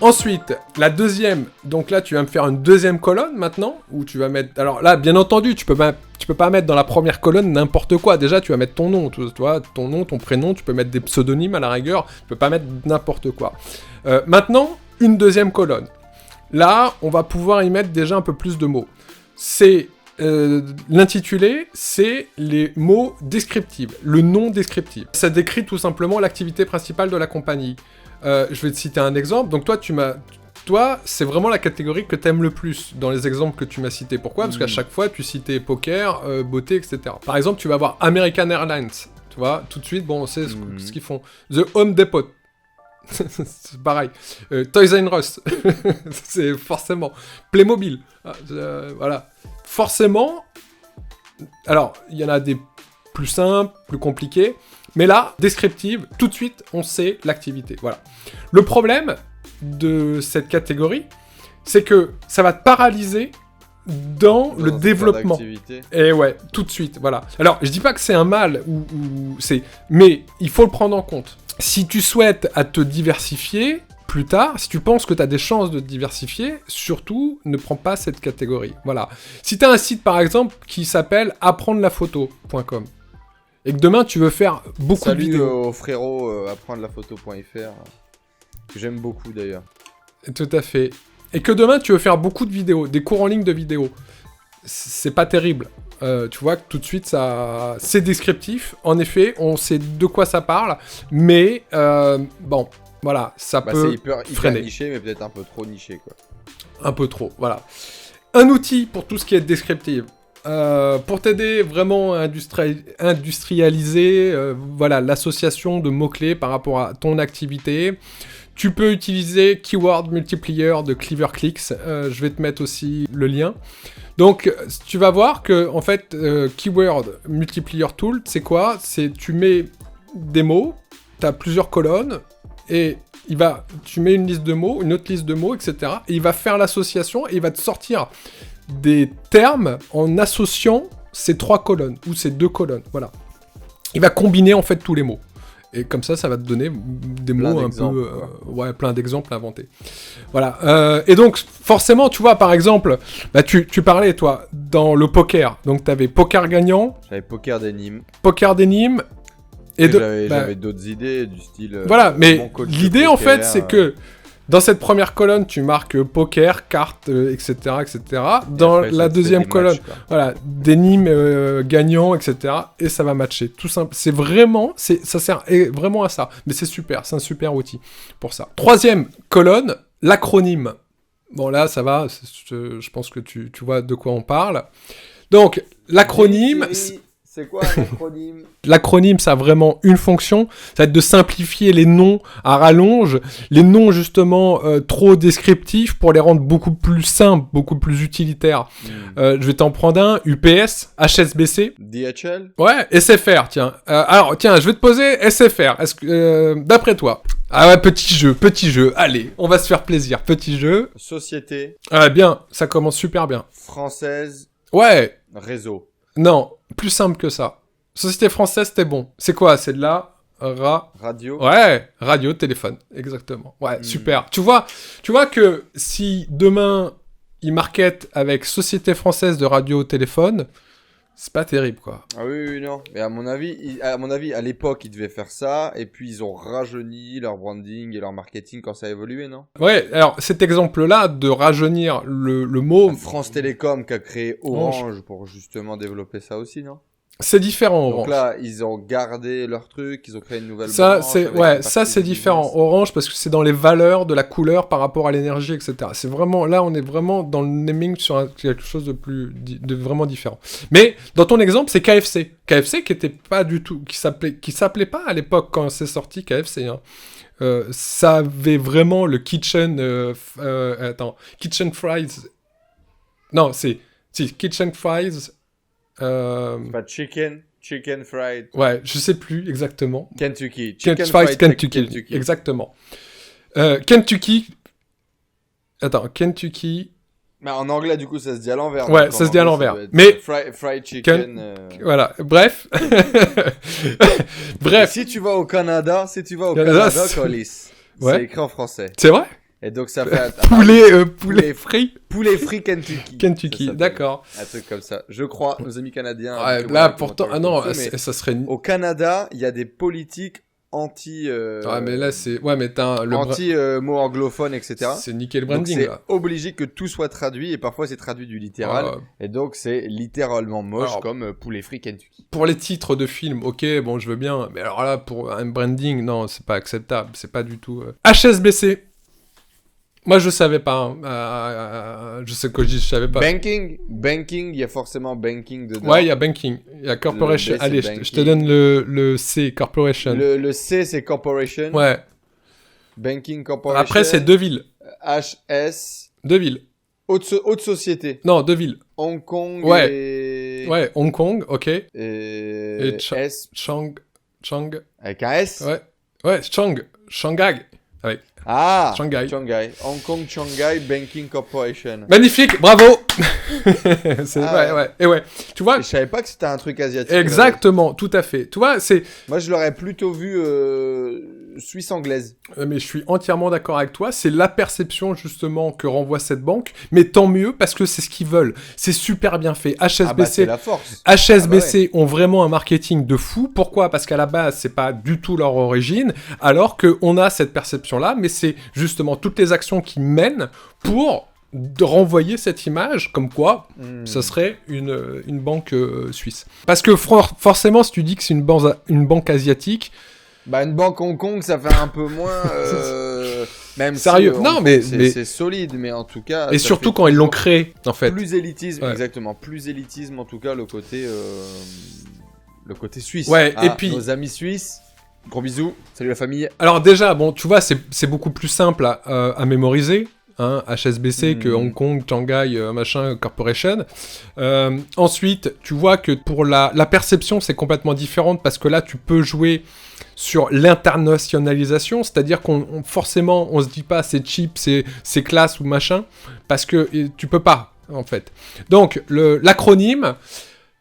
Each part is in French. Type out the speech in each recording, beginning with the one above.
Ensuite, la deuxième, donc là tu vas me faire une deuxième colonne maintenant, où tu vas mettre... Alors là, bien entendu, tu peux pas mettre dans la première colonne n'importe quoi. Déjà, tu vas mettre ton nom, tu vois, ton nom, ton prénom, tu peux mettre des pseudonymes à la rigueur, tu peux pas mettre n'importe quoi. Maintenant, une deuxième colonne. Là, on va pouvoir y mettre déjà un peu plus de mots. C'est... l'intitulé, c'est les mots descriptifs, le nom descriptif. Ça décrit tout simplement l'activité principale de la compagnie. Je vais te citer un exemple. Donc toi, c'est vraiment la catégorie que t'aimes le plus dans les exemples que tu m'as cités. Pourquoi ? Parce qu'à chaque fois, tu citais poker, beauté, etc. Par exemple, tu vas voir American Airlines. Tu vois, tout de suite, bon, on sait ce qu'ils font. The Home Depot. C'est pareil. Toys R Us. C'est forcément. Playmobil. Voilà. Forcément. Alors, il y en a des plus simples, plus compliqués. Mais là, descriptive, tout de suite, on sait l'activité. Voilà. Le problème de cette catégorie, c'est que ça va te paralyser dans le développement. Et ouais, tout de suite, voilà. Alors, je dis pas que c'est un mal, mais il faut le prendre en compte. Si tu souhaites à te diversifier plus tard, si tu penses que tu as des chances de te diversifier, surtout, ne prends pas cette catégorie. Voilà. Si tu as un site, par exemple, qui s'appelle apprendrelaPhoto.com, et que demain, tu veux faire beaucoup de vidéos. Salut au frérot apprendrelaPhoto.fr, que j'aime beaucoup d'ailleurs. Tout à fait. Et que demain, tu veux faire beaucoup de vidéos, des cours en ligne de vidéos. C'est pas terrible. Tu vois que tout de suite, ça, c'est descriptif. En effet, on sait de quoi ça parle. Mais, bon, voilà, ça peut c'est hyper niché, mais peut-être un peu trop niché, quoi. Un peu trop, voilà. Un outil pour tout ce qui est descriptif. Pour t'aider vraiment à industrialiser voilà, l'association de mots-clés par rapport à ton activité, tu peux utiliser Keyword Multiplier de CleverClicks. Je vais te mettre aussi le lien. Donc, tu vas voir que, en fait, Keyword Multiplier Tool, c'est quoi ? C'est tu mets des mots, tu as plusieurs colonnes, et tu mets une liste de mots, une autre liste de mots, etc. Et il va faire l'association, et il va te sortir des termes en associant ces 3 colonnes, ou ces 2 colonnes, voilà. Il va combiner, en fait, tous les mots. Et comme ça va te donner des mots un peu... plein d'exemples inventés. Voilà. Et donc, forcément, tu vois, par exemple, bah, tu parlais, toi, dans le poker. Donc, tu avais poker gagnant. J'avais poker d'énigmes. Et j'avais d'autres idées, du style... voilà, mais l'idée, en fait, c'est que dans cette première colonne, tu marques poker, cartes, etc., etc. Dans la deuxième colonne, voilà, d'énigmes gagnants, etc. Et ça va matcher. Tout simple. Ça sert vraiment à ça. Mais c'est super. C'est un super outil pour ça. Troisième colonne, l'acronyme. Bon, là, ça va. Je pense que tu vois de quoi on parle. Donc, l'acronyme... C'est quoi un acronyme ? L'acronyme, ça a vraiment une fonction, ça va être de simplifier les noms à rallonge, les noms justement trop descriptifs pour les rendre beaucoup plus simples, beaucoup plus utilitaires. Je vais t'en prendre un, UPS, HSBC. DHL ? Ouais, SFR, tiens. Alors, tiens, je vais te poser SFR. Est-ce que, d'après toi ? Ah ouais, petit jeu, allez, on va se faire plaisir, petit jeu. Société. Ah bien, ça commence super bien. Française. Ouais. Réseau. Non, plus simple que ça. Société française, c'était bon. C'est quoi ? C'est de la radio. Ouais, radio, téléphone, exactement. Ouais, super. Tu vois que si demain ils marketent avec Société française de radio, téléphone, c'est pas terrible, quoi. Ah oui, non. Mais à mon avis, à l'époque, ils devaient faire ça, et puis ils ont rajeuni leur branding et leur marketing quand ça a évolué, non ? Ouais, alors cet exemple-là de rajeunir le mot... France Télécom qui a créé Orange pour justement développer ça aussi, non ? C'est différent, Orange. Donc là, ils ont gardé leur truc, ils ont créé une nouvelle branche. Ça, c'est différent. Orange, parce que c'est dans les valeurs de la couleur par rapport à l'énergie, etc. C'est vraiment, là, on est vraiment dans le naming sur quelque chose de vraiment différent. Mais, dans ton exemple, c'est KFC. KFC qui était pas du tout, qui s'appelait pas à l'époque quand c'est sorti KFC, hein. Ça avait vraiment le kitchen fries. Non, si, kitchen fries. Pas chicken fried. Ouais, je sais plus exactement. Kentucky. Chicken fried Kentucky. Exactement. Kentucky. Mais en anglais, du coup, ça se dit à l'envers. Ouais, ça se dit à l'envers. Mais fried chicken. Voilà. Bref. Si tu vas au Canada, Colis, c'est écrit en français. C'est vrai ? Et donc ça fait poulet frit. Poulet frit Kentucky. Kentucky, d'accord. Un truc comme ça. Je crois, nos amis canadiens. Ouais, là, pourtant, ça serait. Au Canada, il y a des politiques anti. mais là, c'est. Ouais, mais t'as anti mots anglophones, etc. C'est nickel branding. Donc, là. c'est obligé que tout soit traduit et parfois c'est traduit du littéral. Et donc c'est littéralement moche comme poulet frit Kentucky. Pour les titres de films, ok, bon, je veux bien. Mais alors là, pour un branding, non, c'est pas acceptable. C'est pas du tout. HSBC. Moi, je savais pas. Je sais quoi je dis, je savais pas. Banking, il y a forcément banking dedans. Ouais, il y a banking. Il y a corporation. Allez, je te donne le C, corporation. Le C, c'est corporation. Ouais. Banking corporation. Après, c'est deux villes. HS. Deux villes. Haute société. Non, deux villes. Hong Kong et... Ouais, Hong Kong, ok. Et S. Chang. Avec un S. Ouais, Shanghai. Ouais. Ah, Shanghai. Hong Kong, Shanghai Banking Corporation. Magnifique, bravo. Ouais. Et ouais, tu vois. Je savais pas que c'était un truc asiatique. Exactement, tout à fait. Tu vois, c'est. Moi, je l'aurais plutôt vu suisse anglaise. Mais je suis entièrement d'accord avec toi. C'est la perception justement que renvoie cette banque. Mais tant mieux parce que c'est ce qu'ils veulent. C'est super bien fait. HSBC, c'est la force. HSBC ont vraiment un marketing de fou. Pourquoi ? Parce qu'à la base, c'est pas du tout leur origine. Alors qu'on a cette perception-là, mais c'est justement toutes les actions qu'ils mènent pour renvoyer cette image comme quoi ça serait une banque suisse. Parce que forcément, si tu dis que c'est une banque asiatique. Bah, une banque Hong Kong, ça fait un peu moins. Même sérieux, si, non, mais c'est solide, mais en tout cas. Et surtout quand ils l'ont créé, en fait. Plus élitisme, exactement. Plus élitisme, en tout cas, le côté suisse. Ouais, et puis. Nos amis suisses. Gros bisous. Salut la famille. Alors, déjà, bon, tu vois, c'est beaucoup plus simple à mémoriser. Hein, HSBC que Hong Kong, Shanghai, machin, Corporation. Ensuite, tu vois que pour la perception, c'est complètement différente parce que là, tu peux jouer sur l'internationalisation, c'est-à-dire forcément, on se dit pas c'est cheap, c'est classe ou machin, parce que tu peux pas, en fait. Donc, l'acronyme,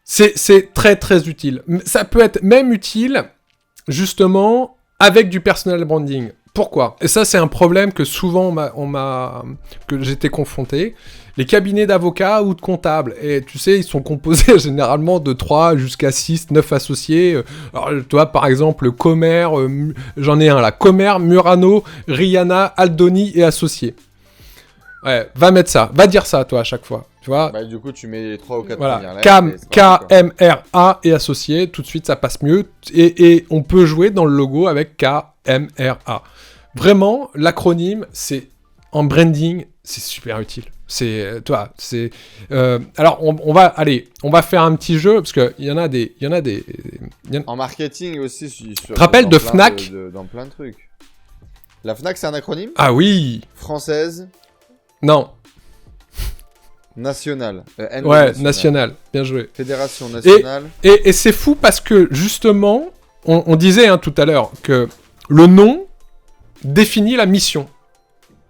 c'est très très utile. Ça peut être même utile, justement, avec du personal branding. Pourquoi ? Et ça, c'est un problème que souvent que j'étais confronté. Les cabinets d'avocats ou de comptables, et tu sais, ils sont composés généralement de 3 jusqu'à 6, 9 associés. Alors, tu vois, par exemple, Comer, j'en ai un là, Comer, Murano, Rihanna, Aldoni et associés. Ouais, va mettre ça, va dire ça, toi, à chaque fois, tu vois. Bah, du coup, tu mets les 3 ou 4 voilà. premières lettres. KMRA et associés, tout de suite, ça passe mieux. Et on peut jouer dans le logo avec KMRA. Vraiment, l'acronyme, c'est en branding, c'est super utile. Alors, on va faire un petit jeu parce que il y en a des. En marketing aussi, tu te rappelles de Fnac dans plein de trucs. La Fnac, c'est un acronyme ? Ah oui. Française ? Non. Nationale. Nationale. Bien joué. Fédération nationale. Et c'est fou parce que justement, on disait tout à l'heure que le nom définit la mission.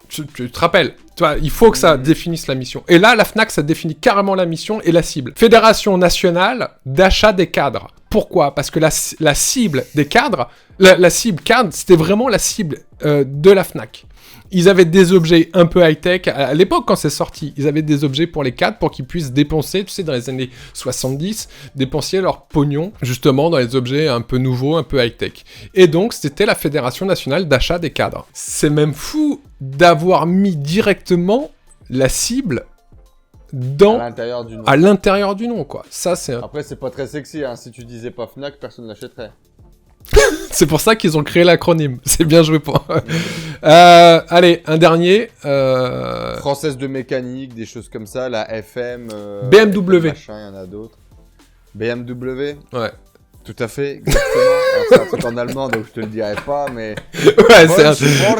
Tu te rappelles ? Toi, il faut que ça définisse la mission. Et là, la Fnac, ça définit carrément la mission et la cible. Fédération nationale d'achat des cadres. Pourquoi ? Parce que la cible des cadres, la cible cadre, c'était vraiment la cible de la Fnac. Ils avaient des objets un peu high-tech. À l'époque, quand c'est sorti, ils avaient des objets pour les cadres pour qu'ils puissent dépenser, tu sais, dans les années 70, dépenser leur pognon, justement, dans les objets un peu nouveaux, un peu high-tech. Et donc, c'était la Fédération nationale d'achat des cadres. C'est même fou d'avoir mis directement la cible à l'intérieur du nom, quoi. Ça, c'est Après, c'est pas très sexy, hein. Si tu disais pas Fnac, personne l'achèterait. C'est pour ça qu'ils ont créé l'acronyme. C'est bien joué pour. Allez, un dernier. Française de mécanique, des choses comme ça. La FM. BMW. Machin, il y en a d'autres. BMW. Ouais. Tout à fait. Exactement. Alors, c'est un truc en allemand, donc je te le dirai pas, mais. Ouais,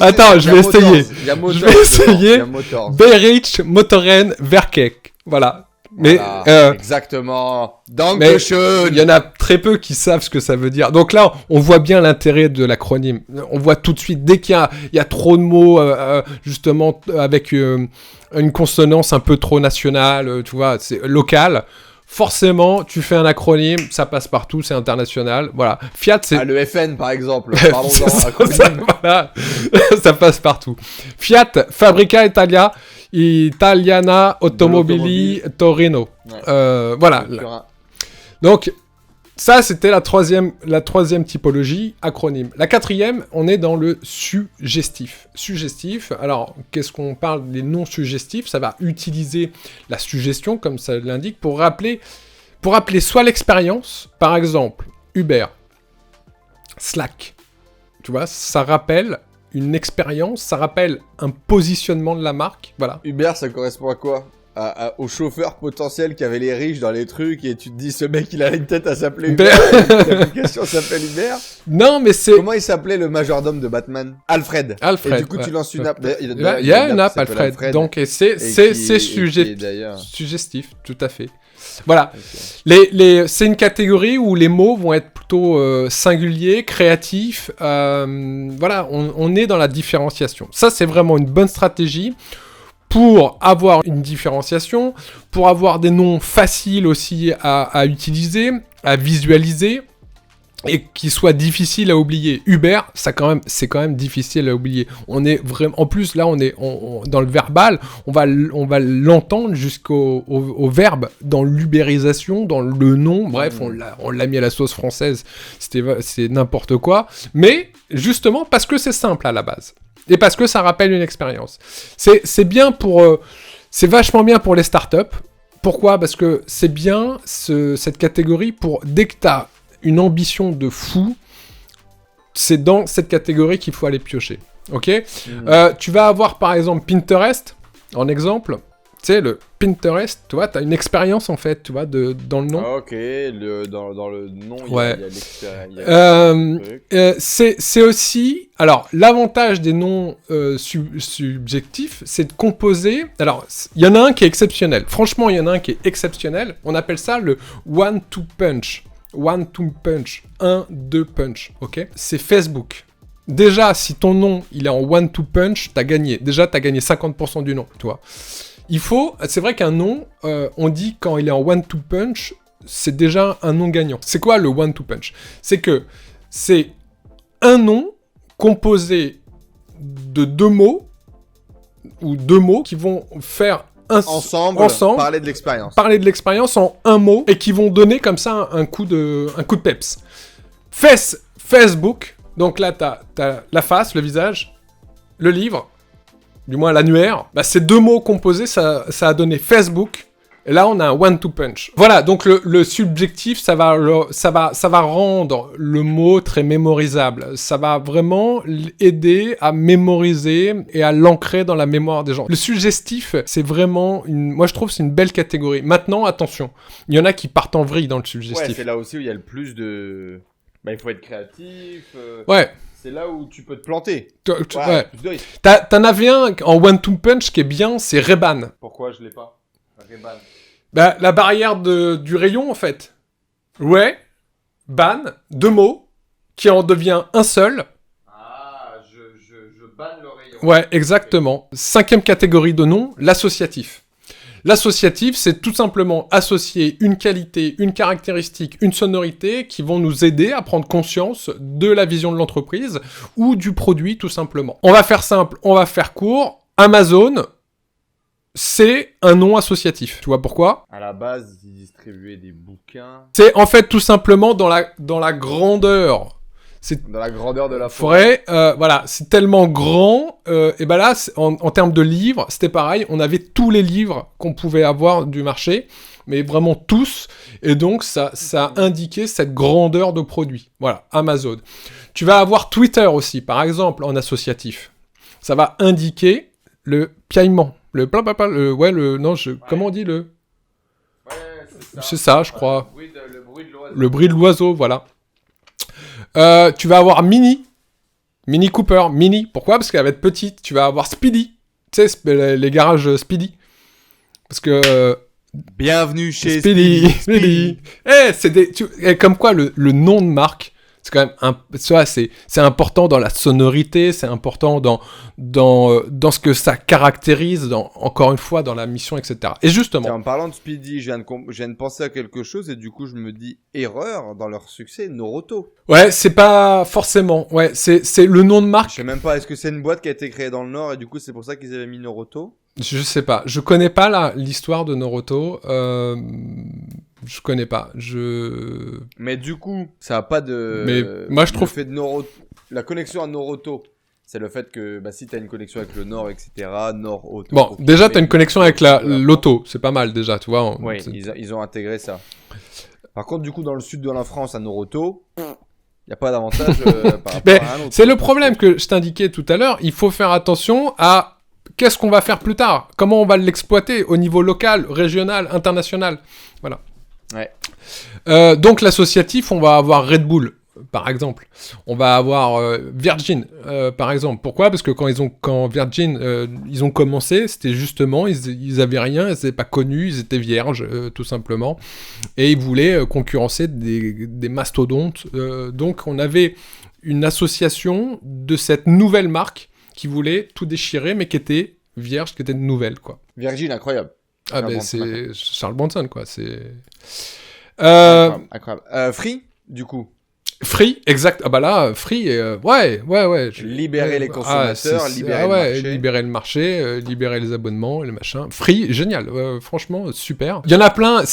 Attends, je vais essayer. Je vais essayer. Beirich Motoren Werkek. Voilà. Mais exactement. Dankeschön. Il y en a très peu qui savent ce que ça veut dire. Donc là, on voit bien l'intérêt de l'acronyme. On voit tout de suite, dès qu'il y a trop de mots, justement, avec une consonance un peu trop nationale, tu vois, c'est local, forcément, tu fais un acronyme, ça passe partout, c'est international. Voilà. Fiat, c'est... Ah, le FN, par exemple. Parlons-en. Voilà. Ça passe partout. Fiat, Fabrica Italiana Automobili Torino. Ouais. Voilà. Donc, ça, c'était la troisième typologie, acronyme. La quatrième, on est dans le suggestif. Suggestif, alors, qu'est-ce qu'on parle des non suggestifs? Ça va utiliser la suggestion, comme ça l'indique, pour rappeler soit l'expérience, par exemple, Uber, Slack. Tu vois, ça rappelle une expérience, ça rappelle un positionnement de la marque, voilà. Uber, ça correspond à quoi? Au chauffeur potentiel qui avait les riches dans les trucs et tu te dis ce mec il a une tête à s'appeler Uber. L'application s'appelle Uber. Non mais c'est... Comment il s'appelait le majordome de Batman? Alfred. Et du coup tu lances une app. Il y a une app Alfred. Donc c'est suggestif, tout à fait. Voilà. Okay. C'est une catégorie où les mots vont être plutôt singuliers, créatifs. Voilà, on est dans la différenciation. Ça c'est vraiment une bonne stratégie pour avoir une différenciation, pour avoir des noms faciles aussi à utiliser, à visualiser, et qui soient difficiles à oublier. Uber, c'est quand même difficile à oublier. On est vraiment, en plus là, on est dans le verbal, on va l'entendre jusqu'au verbe, dans l'ubérisation, dans le nom. Bref, on l'a mis à la sauce française. C'est n'importe quoi. Mais justement parce que c'est simple à la base. Et parce que ça rappelle une expérience. C'est bien c'est vachement bien pour les startups. Pourquoi ? Parce que c'est bien cette catégorie pour dès que tu as une ambition de fou, c'est dans cette catégorie qu'il faut aller piocher. Ok ? Tu vas avoir par exemple Pinterest, en exemple. Tu sais, le Pinterest, tu vois, tu as une expérience en fait, tu vois, dans le nom. Ah, ok, dans le nom, il y a l'expérience. C'est aussi... Alors, l'avantage des noms subjectifs, c'est de composer... Alors, il y en a un qui est exceptionnel. Franchement, il y en a un qui est exceptionnel. On appelle ça le one-two punch. One-two punch. 1-2 punch, ok ? C'est Facebook. Déjà, si ton nom, il est en one-two punch, t'as gagné. Déjà, t'as gagné 50% du nom, tu vois. C'est vrai qu'un nom, on dit quand il est en one-two punch, c'est déjà un nom gagnant. C'est quoi le one-two punch ? C'est que c'est un nom composé de deux mots, ou deux mots qui vont faire ensemble parler de l'expérience. Parler de l'expérience en un mot, et qui vont donner comme ça un coup de peps. Facebook, donc là t'as la face, le visage, le livre, du moins l'annuaire, ces deux mots composés, ça a donné Facebook, et là on a un one-two punch. Voilà, donc le subjectif, ça va rendre le mot très mémorisable, ça va vraiment aider à mémoriser et à l'ancrer dans la mémoire des gens. Le suggestif, c'est vraiment, moi je trouve c'est une belle catégorie. Maintenant, attention, il y en a qui partent en vrille dans le suggestif. Ouais, c'est là aussi où il y a le plus de... il faut être créatif. Ouais. C'est là où tu peux te planter. Ouais. T'en avais un en one-two punch qui est bien, c'est Ray-Ban. Pourquoi je l'ai pas ? Ray-Ban. La barrière du rayon, en fait. Ban, deux mots, qui en devient un seul. Ah, je banne le rayon. Ouais, exactement. 5e catégorie de nom, l'associatif. L'associatif, c'est tout simplement associer une qualité, une caractéristique, une sonorité qui vont nous aider à prendre conscience de la vision de l'entreprise ou du produit, tout simplement. On va faire simple, on va faire court. Amazon, c'est un nom associatif. Tu vois pourquoi ? À la base, ils distribuaient des bouquins. C'est en fait tout simplement dans la grandeur. C'est dans la grandeur de la forêt. Voilà, c'est tellement grand. Et là, en termes de livres, c'était pareil. On avait tous les livres qu'on pouvait avoir du marché, mais vraiment tous. Et donc, ça a indiqué cette grandeur de produit. Voilà, Amazon. Tu vas avoir Twitter aussi, par exemple, en associatif. Ça va indiquer le piaillement. Comment on dit le... Ouais, c'est ça, je crois. Le bruit de l'oiseau. Le bruit de l'oiseau, voilà. Tu vas avoir Mini Cooper, Mini. Pourquoi ? Parce qu'elle va être petite. Tu vas avoir Speedy. Tu sais, les garages Speedy. Parce que... Bienvenue chez Speedy. Comme quoi, le nom de marque, C'est quand même c'est important dans la sonorité, c'est important dans ce que ça caractérise, encore une fois, dans la mission, etc. Et justement... En parlant de Speedy, je viens de penser à quelque chose et du coup, je me dis erreur dans leur succès, Noroto. Ouais, c'est pas forcément... Ouais, c'est le nom de marque. Je sais même pas, est-ce que c'est une boîte qui a été créée dans le Nord et du coup, c'est pour ça qu'ils avaient mis Noroto? Je sais pas. Je connais pas l'histoire de Noroto. Je connais pas. Mais du coup, ça a pas de... Mais moi, je trouve... Le fait de Noroto... La connexion à Noroto, c'est le fait que si t'as une connexion avec le Nord, etc., Nord-Auto... Bon, déjà, t'as une connexion avec l'auto. C'est pas mal, déjà, tu vois. Oui, ils ont intégré ça. Par contre, du coup, dans le sud de la France, à Noroto... Il n'y a pas d'avantage par rapport à un autre. C'est le problème que je t'indiquais tout à l'heure. Il faut faire attention à qu'est-ce qu'on va faire plus tard. Comment on va l'exploiter au niveau local, régional, international. Voilà. Ouais. Donc l'associatif, on va avoir Red Bull, par exemple. On va avoir Virgin, par exemple. Pourquoi ? Parce que quand Virgin, ils ont commencé, c'était justement, ils avaient rien, ils n'étaient pas connus, ils étaient vierges, tout simplement. Et ils voulaient concurrencer des mastodontes. Donc on avait une association de cette nouvelle marque qui voulait tout déchirer, mais qui était vierge, qui était nouvelle, quoi. Virgin, incroyable. Ah, mais c'est Charles Bronson, quoi. C'est... Incroyable. Free, du coup. Free, exact. Ah bah là, Free, ouais. Libérer les consommateurs, libérer le marché, libérer les abonnements, les machins. Free, génial, franchement, super. Il y en a plein.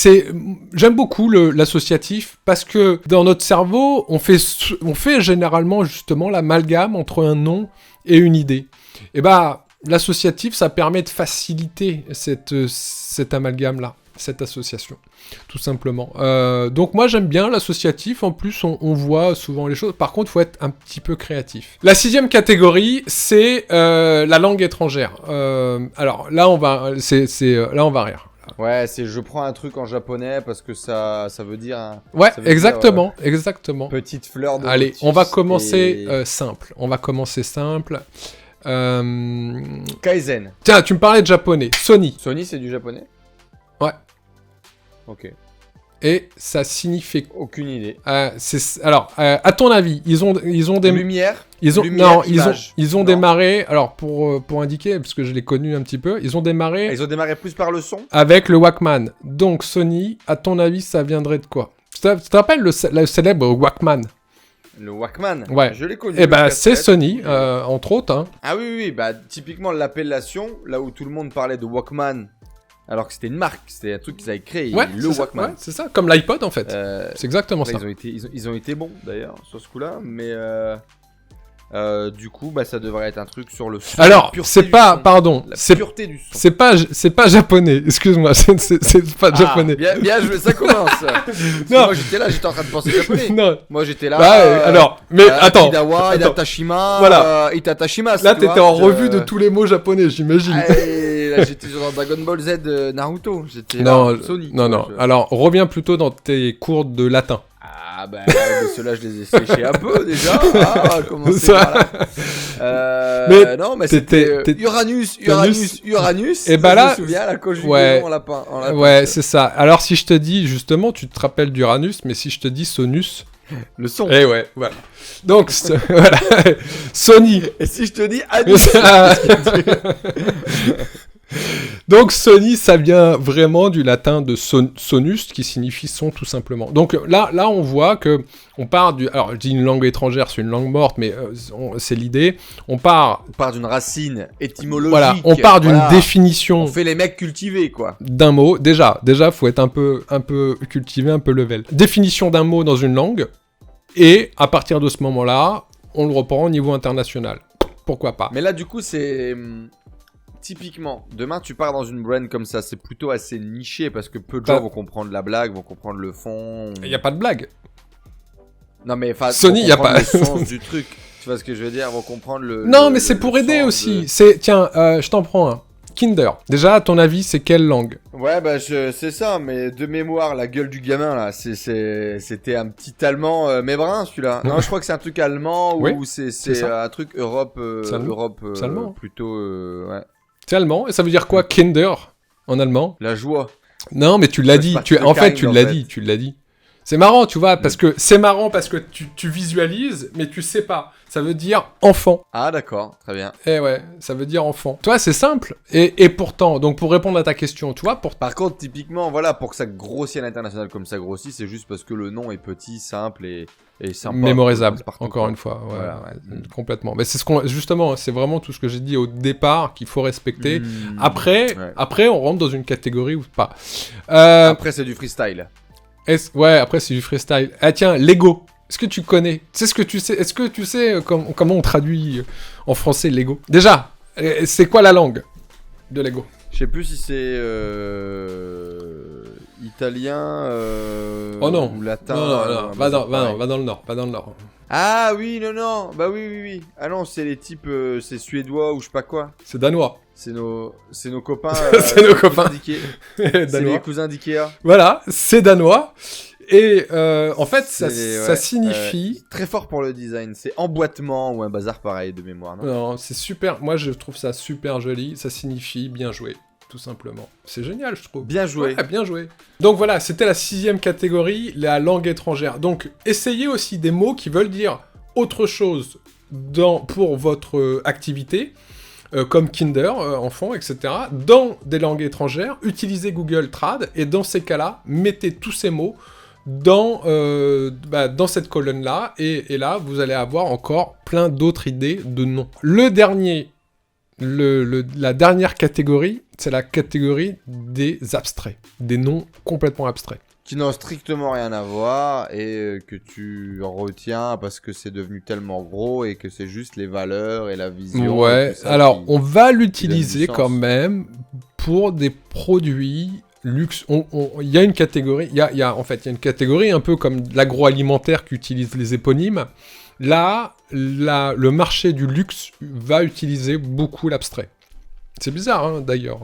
J'aime beaucoup l'associatif parce que dans notre cerveau, on fait généralement justement l'amalgame entre un nom et une idée. Et bah, l'associatif, ça permet de faciliter cet amalgame-là, cette association, tout simplement. Donc moi, j'aime bien l'associatif. En plus, on voit souvent les choses. Par contre, il faut être un petit peu créatif. La 6e catégorie, c'est la langue étrangère. Alors là, on va rire. Ouais, je prends un truc en japonais parce que ça veut dire... Ouais, ça veut exactement. Petite fleur de Allez, lotus on va commencer simple. Kaizen. Tiens, tu me parlais de japonais. Sony, c'est du japonais? Ouais. Ok. Et ça signifie... Aucune idée. Alors, à ton avis, ils ont des... Lumière. Ils ont Non. démarré... Alors, pour indiquer, parce que je l'ai connu un petit peu, ils ont démarré... Ils ont démarré plus par le son. Avec le Walkman. Donc, Sony, à ton avis, ça viendrait de quoi ? Tu te rappelles le célèbre Walkman ? Le Walkman. Ouais. Je l'ai connu. Eh ben, c'est Sony, entre autres. Hein. Ah oui. Bah, typiquement, l'appellation, là où tout le monde parlait de Walkman... Alors que c'était une marque, c'était un truc qu'ils avaient créé, le Walkman. Ouais, c'est ça, comme l'iPod en fait. C'est exactement ça. Ils ont été bons d'ailleurs sur ce coup-là, mais du coup, bah ça devrait être un truc sur le son. Alors, c'est pas, pardon, c'est pureté du son. C'est pas japonais. Excuse-moi, c'est pas japonais. Bien joué, ça commence. Non, moi j'étais en train de penser japonais. Non, moi j'étais là. Alors, mais attends. Kidawa, Itatashima, voilà. Itatashimasu. Là, t'étais en revue de tous les mots japonais, j'imagine. Là, j'étais dans Dragon Ball Z Naruto. Sony. Non. Alors, reviens plutôt dans tes cours de latin. Ah bah, ceux-là, je les ai séchés un peu déjà. Ah, commencer par là. Non, mais c'était Uranus. Et bah là, je me souviens, la conjugaison en lapin. Ouais, c'est ça. Alors, si je te dis, justement, tu te rappelles d'Uranus, mais si je te dis Sonus... Le son. Eh ouais, voilà. Donc, voilà. Sony. Et si je te dis Anus. Donc Sony, ça vient vraiment du latin de sonus, qui signifie son tout simplement. Donc là, on voit que on part du... Alors, je dis une langue étrangère, c'est une langue morte, mais c'est l'idée. On part d'une racine étymologique. Voilà, on part d'une définition... On fait les mecs cultivés, quoi. D'un mot. Déjà, faut être un peu cultivé, un peu level. Définition d'un mot dans une langue, et à partir de ce moment-là, on le reprend au niveau international. Pourquoi pas ? Mais là, du coup, c'est... Typiquement, demain tu pars dans une brand comme ça, c'est plutôt assez niché parce que peu de gens vont comprendre la blague, vont comprendre le fond. Il n'y a pas de blague. Non mais Sony, il n'y a pas le sens du truc. Tu vois ce que je veux dire, vont comprendre le... Non mais c'est pour aider aussi. Tiens, je t'en prends un. Kinder. Déjà, à ton avis, c'est quelle langue ? Ouais, bah c'est ça, mais de mémoire, la gueule du gamin là, c'était un petit allemand mébrin celui-là. Non, je crois que c'est un truc allemand ou c'est un truc Europe, plutôt, ouais. C'est allemand, et ça veut dire quoi, Kinder, en allemand ? La joie. Non, mais tu l'as dit, tu l'as dit. C'est marrant, tu vois, parce que tu visualises, mais tu sais pas. Ça veut dire enfant. Ah d'accord, très bien. Eh ouais, ça veut dire enfant. Tu vois, c'est simple. Et pourtant, donc pour répondre à ta question, tu vois, Par contre, typiquement, voilà, pour que ça grossisse à l'international comme ça grossit, c'est juste parce que le nom est petit, simple et sympa. Mémorisable, encore une fois. Ouais, voilà, complètement. Mais c'est justement, c'est vraiment tout ce que j'ai dit au départ qu'il faut respecter. Après, on rentre dans une catégorie ou pas. Après, c'est du freestyle. Après, c'est du freestyle. Ah tiens, Lego. Est-ce que tu connais ? Est-ce que tu sais comment on traduit en français Lego ? Déjà, c'est quoi la langue de Lego ? Je sais plus si c'est italien ou latin. Non, va dans le nord. Ah oui, non. Bah oui. Ah non, c'est les types, c'est suédois ou je sais pas quoi. C'est danois. C'est nos copains. C'est nos copains. C'est les cousins d'Ikea. Voilà, c'est danois. Et en fait, ça signifie... très fort pour le design. C'est emboîtement ou un bazar pareil de mémoire, non ? Non, c'est super. Moi, je trouve ça super joli. Ça signifie bien joué, tout simplement. C'est génial, je trouve. Bien joué. Ouais, bien joué. Donc voilà, c'était la 6e catégorie, la langue étrangère. Donc, essayez aussi des mots qui veulent dire autre chose pour votre activité. Comme Kinder, enfant, etc. Dans des langues étrangères, utilisez Google Trad, et dans ces cas-là, mettez tous ces mots dans cette colonne-là, et là, vous allez avoir encore plein d'autres idées de noms. La dernière catégorie, c'est la catégorie des abstraits, des noms complètement abstraits. Qui n'ont strictement rien à voir et que tu retiens parce que c'est devenu tellement gros et que c'est juste les valeurs et la vision. Ouais, alors on va l'utiliser quand même pour des produits luxe. Il y a une catégorie, il y a une catégorie un peu comme l'agroalimentaire qui utilise les éponymes. Là, le marché du luxe va utiliser beaucoup l'abstrait. C'est bizarre, hein, d'ailleurs.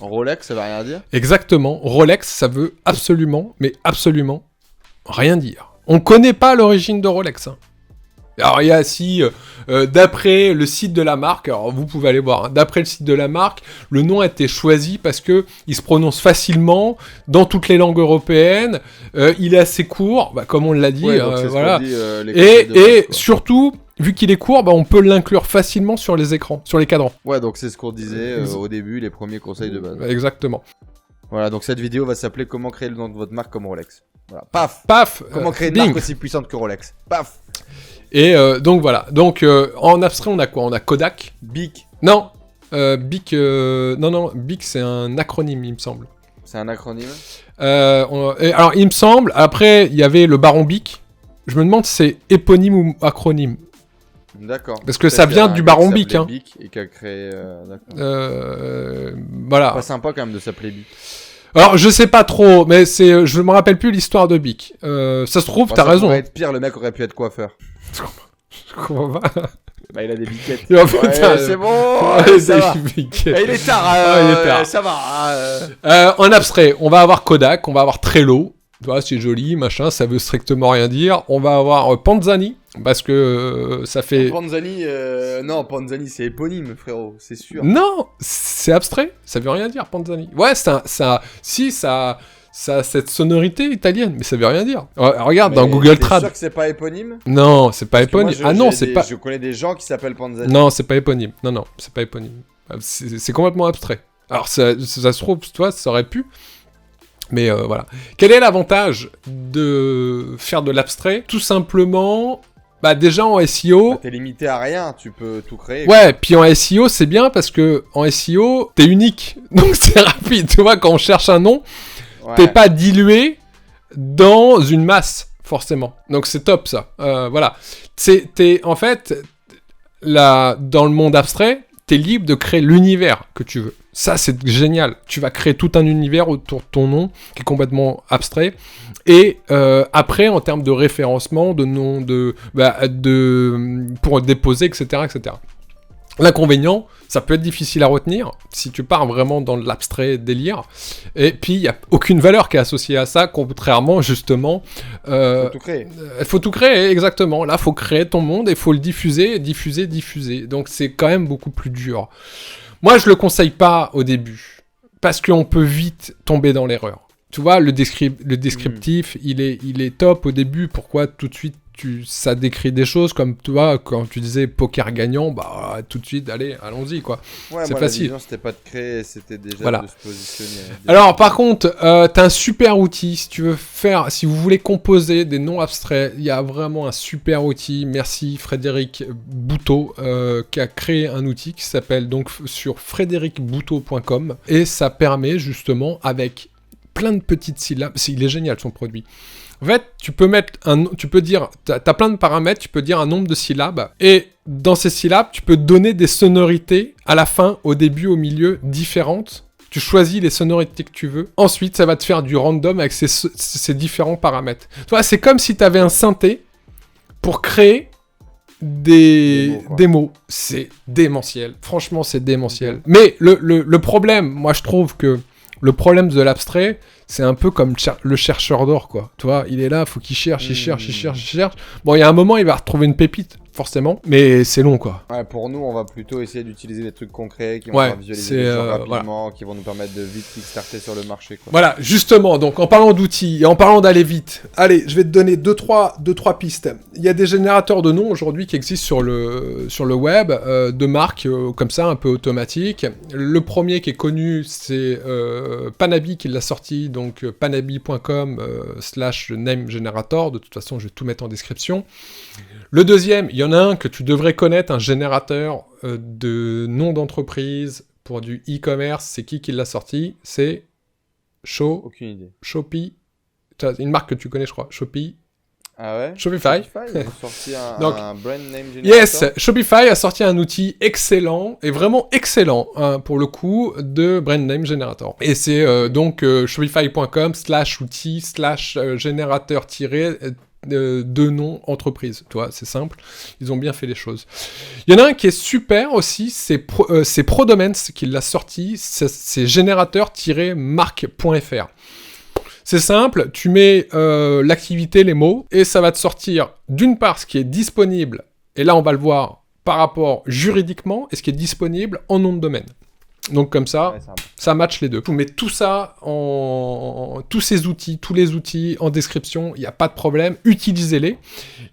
Rolex, ça veut rien dire ? Exactement. Rolex, ça veut absolument, mais absolument rien dire. On connaît pas l'origine de Rolex. Hein. Alors, il y a d'après le site de la marque, alors vous pouvez aller voir, hein, d'après le site de la marque, le nom a été choisi parce que il se prononce facilement dans toutes les langues européennes, il est assez court, comme on l'a dit, voilà. Et surtout, vu qu'il est court, on peut l'inclure facilement sur les écrans, sur les cadrans. Ouais, donc c'est ce qu'on disait au début, les premiers conseils de base. Exactement. Voilà, donc cette vidéo va s'appeler « Comment créer le nom de votre marque comme Rolex ». Voilà, paf. Comment créer une marque aussi puissante que Rolex. Paf. Et donc voilà. Donc en abstrait, on a quoi ? On a Kodak. Bic. Non. Bic. Non. Bic, c'est un acronyme, il me semble. C'est un acronyme. Alors, il me semble. Après, il y avait le Baron Bic. Je me demande si c'est éponyme ou acronyme. D'accord. Parce que ça vient du Baron Bic. Hein. Bic et qui a créé. Voilà. Pas sympa quand même de s'appeler Bic. Alors, je sais pas trop, mais je me rappelle plus l'histoire de Bic. Ça se trouve, t'as raison. Ça pourrait être pire, le mec aurait pu être coiffeur. Je comprends pas. Il a des biquettes. C'est bon. Ça va. Il est tard. Ça va. En abstrait, on va avoir Kodak, on va avoir Trello. Tu vois, c'est joli, machin, ça veut strictement rien dire. On va avoir Panzani, parce que ça fait... Panzani, non, Panzani c'est éponyme, frérot, c'est sûr. Non, c'est abstrait, ça veut rien dire, Panzani. Ouais, ça a cette sonorité italienne, mais ça veut rien dire. Regarde, dans Google Trad. T'es sûr que c'est pas éponyme ? Non, c'est pas éponyme. Pas... Je connais des gens qui s'appellent Panzani. Non, c'est pas éponyme. Non, c'est pas éponyme. C'est complètement abstrait. Alors, ça se trouve, toi, ça aurait pu... Mais voilà. Quel est l'avantage de faire de l'abstrait ? Tout simplement, déjà en SEO... t'es limité à rien, tu peux tout créer. Ouais, puis en SEO, c'est bien parce que en SEO, t'es unique. Donc c'est rapide, tu vois, quand on cherche un nom, t'es pas dilué dans une masse, forcément. Donc c'est top, ça. Voilà. En fait, dans le monde abstrait, t'es libre de créer l'univers que tu veux. Ça, c'est génial. Tu vas créer tout un univers autour de ton nom qui est complètement abstrait. Et après, en termes de référencement, de nom, pour déposer, etc., etc. L'inconvénient, ça peut être difficile à retenir si tu pars vraiment dans l'abstrait délire. Et puis, il n'y a aucune valeur qui est associée à ça, contrairement, justement... faut tout créer. Il faut tout créer, exactement. Là, il faut créer ton monde et il faut le diffuser. Donc, c'est quand même beaucoup plus dur. Moi, je le conseille pas au début, parce qu'on peut vite tomber dans l'erreur. tu vois, le descriptif, il est top au début. Pourquoi tout de suite ça décrit des choses comme, tu vois, quand tu disais poker gagnant, bah tout de suite, allez, allons-y, quoi. Ouais, c'est moi, facile. La vision, c'était pas de créer, c'était déjà voilà. de se positionner. Alors, par contre, t'as un super outil si vous voulez composer des noms abstraits, il y a vraiment un super outil. Merci Frédéric Bouteau qui a créé un outil qui s'appelle donc sur frédéricbouteau.com et ça permet justement avec plein de petites syllabes. Il est génial son produit. En fait, tu peux dire, t'as plein de paramètres, tu peux dire un nombre de syllabes, et dans ces syllabes, tu peux donner des sonorités à la fin, au début, au milieu, différentes. Tu choisis les sonorités que tu veux. Ensuite, ça va te faire du random avec ces différents paramètres. Tu vois, c'est comme si tu avais un synthé pour créer des mots. C'est démentiel. Franchement, c'est démentiel. Mais le problème, moi, je trouve que le problème de l'abstrait, c'est un peu comme le chercheur d'or, quoi. Tu vois, il est là, faut qu'il cherche, il cherche. Bon, il y a un moment, il va retrouver une pépite, forcément, mais c'est long, quoi. Ouais, pour nous, on va plutôt essayer d'utiliser des trucs concrets qui vont faire visualiser les gens rapidement, qui vont nous permettre de vite kickstarter sur le marché, quoi. Voilà, justement, donc en parlant d'outils et en parlant d'aller vite, allez, je vais te donner deux, trois pistes. Il y a des générateurs de noms aujourd'hui qui existent sur le web, de marques comme ça, un peu automatiques. Le premier qui est connu, c'est Panabi qui l'a sorti, donc panabi.com/name generator. De toute façon, je vais tout mettre en description. Le deuxième, il y en a un que tu devrais connaître, un générateur de nom d'entreprise pour du e-commerce. C'est qui l'a sorti? C'est Aucune idée. Shopee. Une marque que tu connais, je crois. Shopee. Ah ouais? Shopify. Ils ont sorti un brand name generator. Yes, Shopify a sorti un outil excellent, et vraiment excellent, hein, pour le coup, de brand name generator. Et c'est donc shopify.com/outil/générateur- de nom entreprise. Tu vois, c'est simple. Ils ont bien fait les choses. Il y en a un qui est super aussi, c'est ProDomens qui l'a sorti, c'est générateur-marque.fr. C'est simple, tu mets l'activité, les mots, et ça va te sortir d'une part ce qui est disponible, et là on va le voir par rapport juridiquement, et ce qui est disponible en nom de domaine. Donc comme ça, ça match les deux. Je vous mets tout ça tous ces outils, tous les outils en description, il n'y a pas de problème, utilisez-les.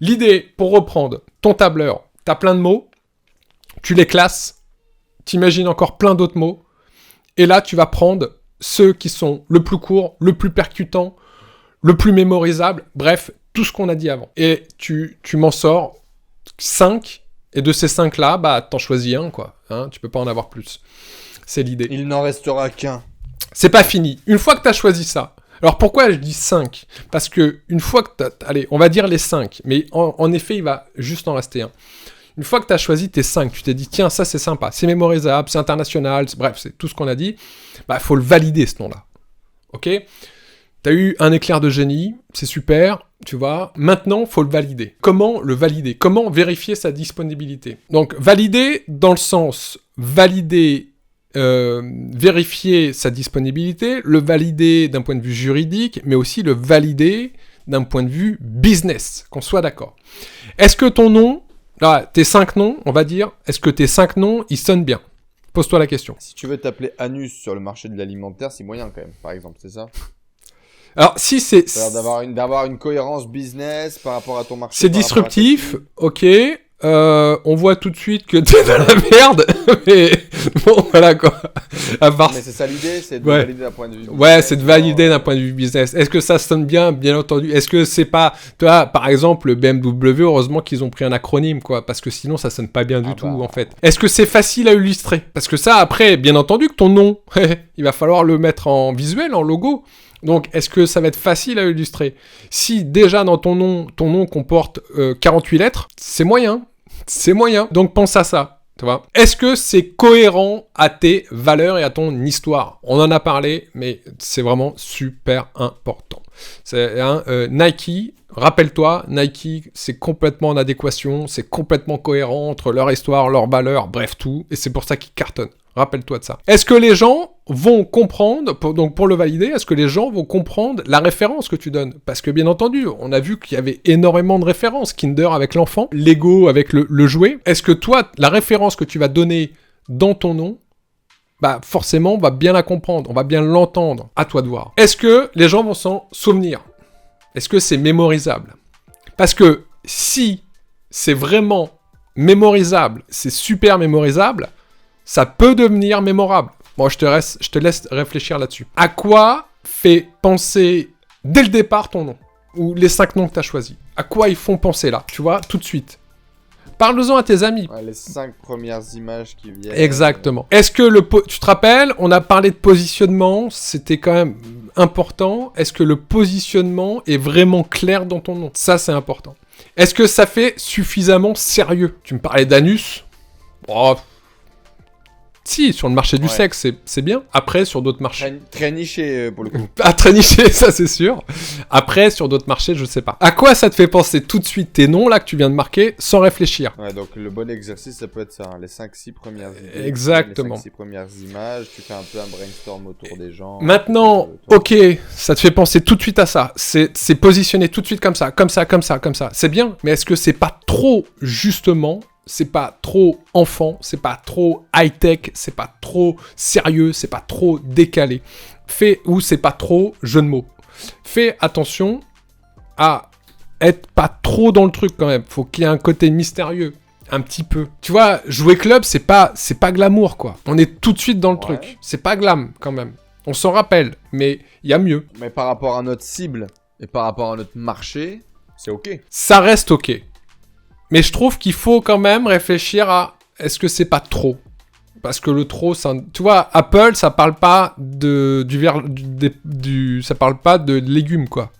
L'idée, pour reprendre, ton tableur, tu as plein de mots, tu les classes, t'imagines encore plein d'autres mots, et là tu vas prendre ceux qui sont le plus court, le plus percutant, le plus mémorisable, bref, tout ce qu'on a dit avant. Et tu m'en sors 5, et de ces 5-là, bah t'en choisis un, quoi. Hein, tu peux pas en avoir plus. C'est l'idée. Il n'en restera qu'un. C'est pas fini. Une fois que tu as choisi ça. Alors pourquoi je dis 5 ? Parce que une fois que tu as... Allez, on va dire les 5. Mais en effet, il va juste en rester un. Une fois que tu as choisi tes 5, tu t'es dit, tiens, ça c'est sympa, c'est mémorisable, c'est international, bref, c'est tout ce qu'on a dit. Bah, faut le valider, ce nom-là. Ok ? T'as eu un éclair de génie, c'est super, tu vois. Maintenant, faut le valider. Comment le valider ? Comment vérifier sa disponibilité ? Donc, valider dans le sens valider... vérifier sa disponibilité, le valider d'un point de vue juridique, mais aussi le valider d'un point de vue business, qu'on soit d'accord. Est-ce que ton nom, tes 5 noms, on va dire, est-ce que tes 5 noms, ils sonnent bien ? Pose-toi la question. Si tu veux t'appeler Anus sur le marché de l'alimentaire, c'est moyen quand même, par exemple, c'est ça ? Alors, si c'est... C'est-à-dire d'avoir une cohérence business par rapport à ton marché. C'est disruptif, ok. On voit tout de suite que t'es dans la merde, mais bon, voilà quoi. Mais c'est ça l'idée, c'est de valider d'un point de vue business. Ouais, c'est de valider d'un point de vue business. Est-ce que ça sonne bien ? Bien entendu. Est-ce que c'est pas... Tu vois, par exemple, BMW, heureusement qu'ils ont pris un acronyme, quoi, parce que sinon ça sonne pas bien du tout, en fait. Est-ce que c'est facile à illustrer ? Parce que ça, après, bien entendu que ton nom, il va falloir le mettre en visuel, en logo. Donc, est-ce que ça va être facile à illustrer ? Si déjà dans ton nom comporte 48 lettres, c'est moyen. C'est moyen. Donc, pense à ça. Tu vois ? Est-ce que c'est cohérent à tes valeurs et à ton histoire ? On en a parlé, mais c'est vraiment super important. C'est Nike. Rappelle-toi, Nike, c'est complètement en adéquation, c'est complètement cohérent entre leur histoire, leurs valeurs, bref, tout. Et c'est pour ça qu'ils cartonnent. Rappelle-toi de ça. Est-ce que les gens vont comprendre, donc pour le valider, est-ce que les gens vont comprendre la référence que tu donnes ? Parce que bien entendu, on a vu qu'il y avait énormément de références. Kinder avec l'enfant, Lego avec le jouet. Est-ce que toi, la référence que tu vas donner dans ton nom, bah forcément, on va bien la comprendre, on va bien l'entendre. À toi de voir. Est-ce que les gens vont s'en souvenir? Est-ce que c'est mémorisable? Parce que si c'est vraiment mémorisable, c'est super mémorisable, ça peut devenir mémorable. Bon, je te laisse réfléchir là-dessus. À quoi fait penser dès le départ ton nom? Ou les 5 noms que tu as choisis? À quoi ils font penser là? Tu vois, tout de suite. Parle-en à tes amis. Ouais, les 5 premières images qui viennent. Exactement. Est-ce que tu te rappelles, on a parlé de positionnement, c'était quand même important. Est-ce que le positionnement est vraiment clair dans ton nom? Ça, c'est important. Est-ce que ça fait suffisamment sérieux? Tu me parlais d'anus. Oh. Si, sur le marché du sexe, c'est bien. Après, sur d'autres marchés... Très niché, pour le coup. Ah, très niché, ça c'est sûr. Après, sur d'autres marchés, je sais pas. À quoi ça te fait penser tout de suite tes noms, là, que tu viens de marquer, sans réfléchir? Ouais, donc le bon exercice, ça peut être ça. Hein, les 5-6 premières idées. Exactement. Les 5-6 premières images, tu fais un peu un brainstorm autour des gens. Maintenant, ok, ça te fait penser tout de suite à ça. C'est positionné tout de suite comme ça, comme ça, comme ça, comme ça. C'est bien, mais est-ce que c'est pas trop, justement... C'est pas trop enfant, c'est pas trop high-tech, c'est pas trop sérieux, c'est pas trop décalé. Ou c'est pas trop jeu de mots. Fais attention à être pas trop dans le truc quand même. Faut qu'il y ait un côté mystérieux. Un petit peu. Tu vois, jouer club, c'est pas glamour, quoi. On est tout de suite dans le truc. C'est pas glam, quand même. On s'en rappelle, mais il y a mieux. Mais par rapport à notre cible et par rapport à notre marché, c'est ok. Ça reste ok. Mais je trouve qu'il faut quand même réfléchir à est-ce que c'est pas trop? Parce que le trop, tu vois, Apple, ça parle pas ça parle pas de légumes, quoi.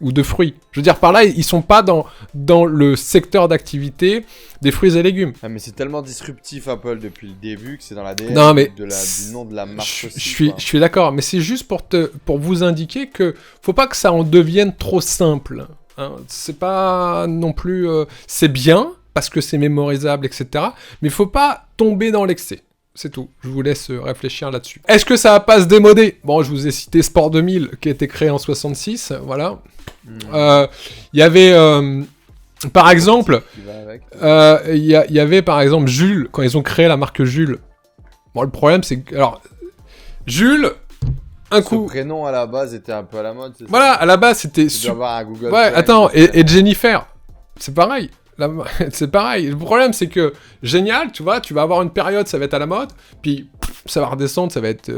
Ou de fruits. Je veux dire, par là, ils sont pas dans le secteur d'activité des fruits et légumes. Ah, mais c'est tellement disruptif, Apple, depuis le début, que c'est dans l'ADN du nom de la marque aussi. Je suis d'accord, mais c'est juste pour vous indiquer que faut pas que ça en devienne trop simple. Hein, c'est pas non plus... c'est bien, parce que c'est mémorisable, etc. Mais il faut pas tomber dans l'excès. C'est tout. Je vous laisse réfléchir là-dessus. Est-ce que ça va pas se démoder? Bon, je vous ai cité Sport 2000, qui a été créé en 66, voilà. Il y avait... par exemple... Il y avait, par exemple, Jules, quand ils ont créé la marque Jules. Bon, le problème, c'est que... Alors, Jules... Ce prénom à la base était un peu à la mode, c'est ça? Voilà, à la base c'était... Tu dois avoir un Google Ouais, Play, attends, et Jennifer, c'est pareil. C'est pareil. Le problème c'est que, génial, tu vois, tu vas avoir une période, ça va être à la mode, puis ça va redescendre, ça va être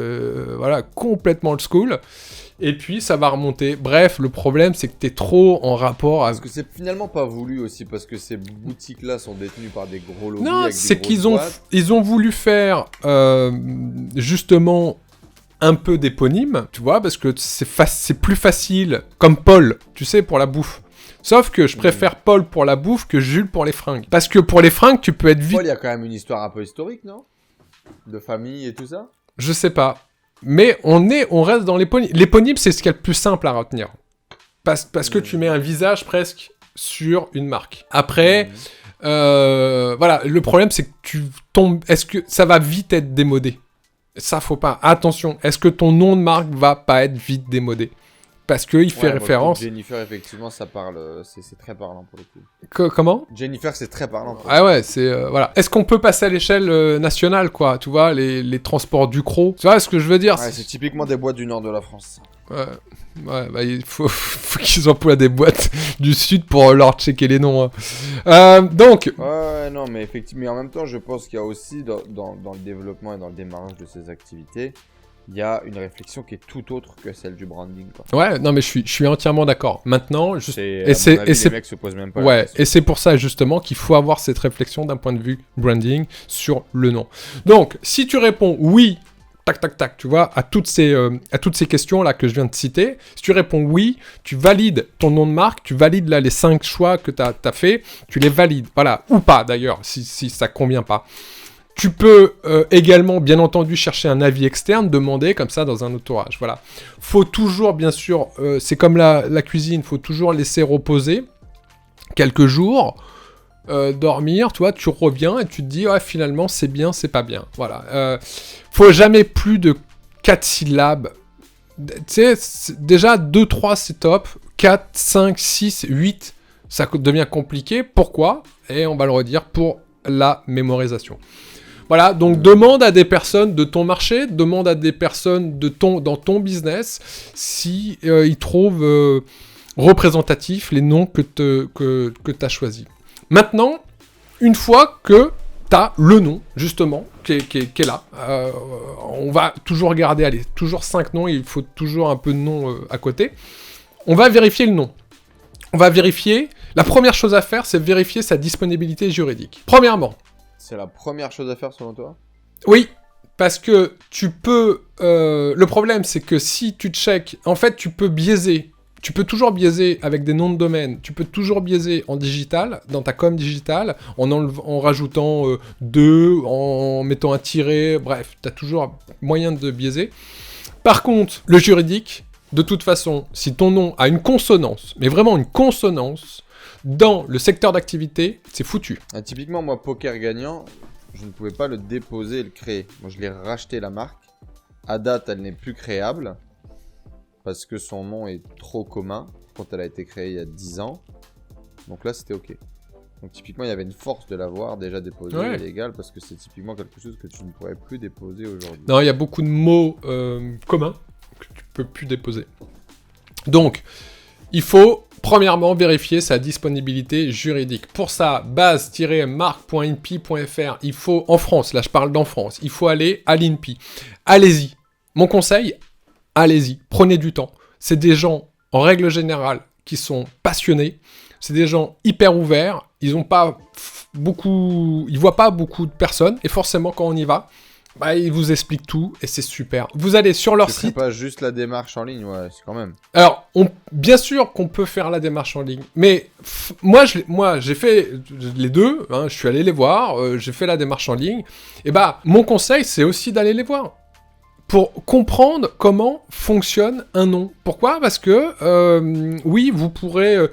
voilà, complètement old school, et puis ça va remonter. Bref, le problème c'est que t'es trop en rapport à... Parce que c'est finalement pas voulu aussi, parce que ces boutiques-là sont détenues par des gros lobbies. Non, avec c'est des qu'ils ont voulu faire justement... un peu d'éponyme, tu vois, parce que c'est plus facile, comme Paul, tu sais, pour la bouffe. Sauf que je préfère Paul pour la bouffe que Jules pour les fringues. Parce que pour les fringues, tu peux être vite... Paul, il y a quand même une histoire un peu historique, non? De famille et tout ça? Je sais pas. Mais on reste dans l'éponyme. L'éponyme, c'est ce qu'il y a le plus simple à retenir. Parce que tu mets un visage presque sur une marque. Après, voilà, le problème, c'est que tu tombes... Est-ce que ça va vite être démodé? Ça, faut pas. Attention, est-ce que ton nom de marque va pas être vite démodé? Parce qu'il fait référence... Jennifer, effectivement, ça parle... C'est très parlant pour le coup. Comment? Jennifer, c'est très parlant. Ah ouais, c'est... voilà. Est-ce qu'on peut passer à l'échelle nationale, quoi? Tu vois, les transports du Cros. Tu vois ce que je veux dire? Ouais, c'est typiquement des boîtes du nord de la France. Ouais, bah il faut qu'ils emploient des boîtes du sud pour leur checker les noms. Hein. Donc... Ouais, non, mais effectivement, mais en même temps, je pense qu'il y a aussi dans le développement et dans le démarrage de ces activités, il y a une réflexion qui est tout autre que celle du branding, quoi. Ouais, non, mais je suis entièrement d'accord. Maintenant, les mecs se posent même pas la question. Et c'est pour ça justement qu'il faut avoir cette réflexion d'un point de vue branding sur le nom. Donc, si tu réponds oui, tac, tac, tac, tu vois, à toutes ces questions-là que je viens de citer, si tu réponds oui, tu valides ton nom de marque, tu valides là les 5 choix que tu as fait, tu les valides, voilà, ou pas d'ailleurs, si ça convient pas. Tu peux également, bien entendu, chercher un avis externe, demander comme ça dans un entourage. Voilà. Faut toujours, bien sûr, c'est comme la cuisine, faut toujours laisser reposer quelques jours, dormir, tu vois, tu reviens et tu te dis, ouais, finalement, c'est bien, c'est pas bien. Voilà. Faut jamais plus de 4 syllabes. Tu sais, déjà 2, 3, c'est top. 4, 5, 6, 8, ça devient compliqué. Pourquoi? Et on va le redire, pour la mémorisation. Voilà, donc demande à des personnes de ton marché, demande à des personnes dans ton business si ils trouvent représentatifs les noms que tu as choisis. Maintenant, une fois que tu as le nom, justement, qui est là, on va toujours regarder, toujours 5 noms, il faut toujours un peu de noms à côté. On va vérifier le nom. On va vérifier, la première chose à faire, c'est vérifier sa disponibilité juridique. Premièrement. C'est la première chose à faire selon toi ? Oui, parce que tu peux... le problème, c'est que si tu checkes... En fait, tu peux biaiser. Tu peux toujours biaiser avec des noms de domaine. Tu peux toujours biaiser en digital, dans ta com digitale, en rajoutant 2, en mettant un tiret. Bref, tu as toujours moyen de biaiser. Par contre, le juridique, de toute façon, si ton nom a une consonance, mais vraiment une consonance, dans le secteur d'activité, c'est foutu. Typiquement, moi, Poker Gagnant, je ne pouvais pas le déposer et le créer. Moi, je l'ai racheté la marque. À date, elle n'est plus créable parce que son nom est trop commun quand elle a été créée il y a 10 ans. Donc là, c'était OK. Donc typiquement, il y avait une force de l'avoir déjà déposé légal parce que c'est typiquement quelque chose que tu ne pourrais plus déposer aujourd'hui. Non, il y a beaucoup de mots communs que tu peux plus déposer. Donc, il faut premièrement vérifier sa disponibilité juridique. Pour ça, base-marque.inpi.fr, il faut, en France, là je parle d'en France, il faut aller à l'INPI. Allez-y. Mon conseil, allez-y, prenez du temps. C'est des gens, en règle générale, qui sont passionnés. C'est des gens hyper ouverts. Ils voient pas beaucoup de personnes. Et forcément, quand on y va, ils vous expliquent tout et c'est super. Vous allez sur leur site. C'est pas juste la démarche en ligne, ouais, c'est quand même. Alors, bien sûr qu'on peut faire la démarche en ligne, mais moi, j'ai fait les deux. Hein, je suis allé les voir, j'ai fait la démarche en ligne. Et mon conseil, c'est aussi d'aller les voir pour comprendre comment fonctionne un nom. Pourquoi ? Parce que oui, vous pouvez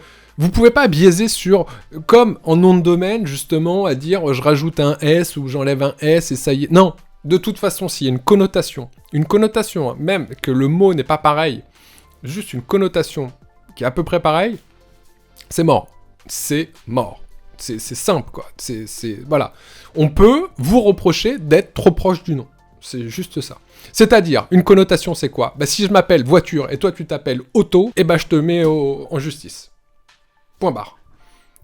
pas biaiser sur, comme en nom de domaine, justement, à dire je rajoute un S ou j'enlève un S et ça y est. Non. De toute façon, s'il y a une connotation, hein, même que le mot n'est pas pareil, juste une connotation qui est à peu près pareille, c'est mort. C'est mort. C'est simple, quoi. Voilà. On peut vous reprocher d'être trop proche du nom. C'est juste ça. C'est-à-dire, une connotation, c'est quoi ? Si je m'appelle voiture et toi tu t'appelles auto, je te mets en justice. Point barre.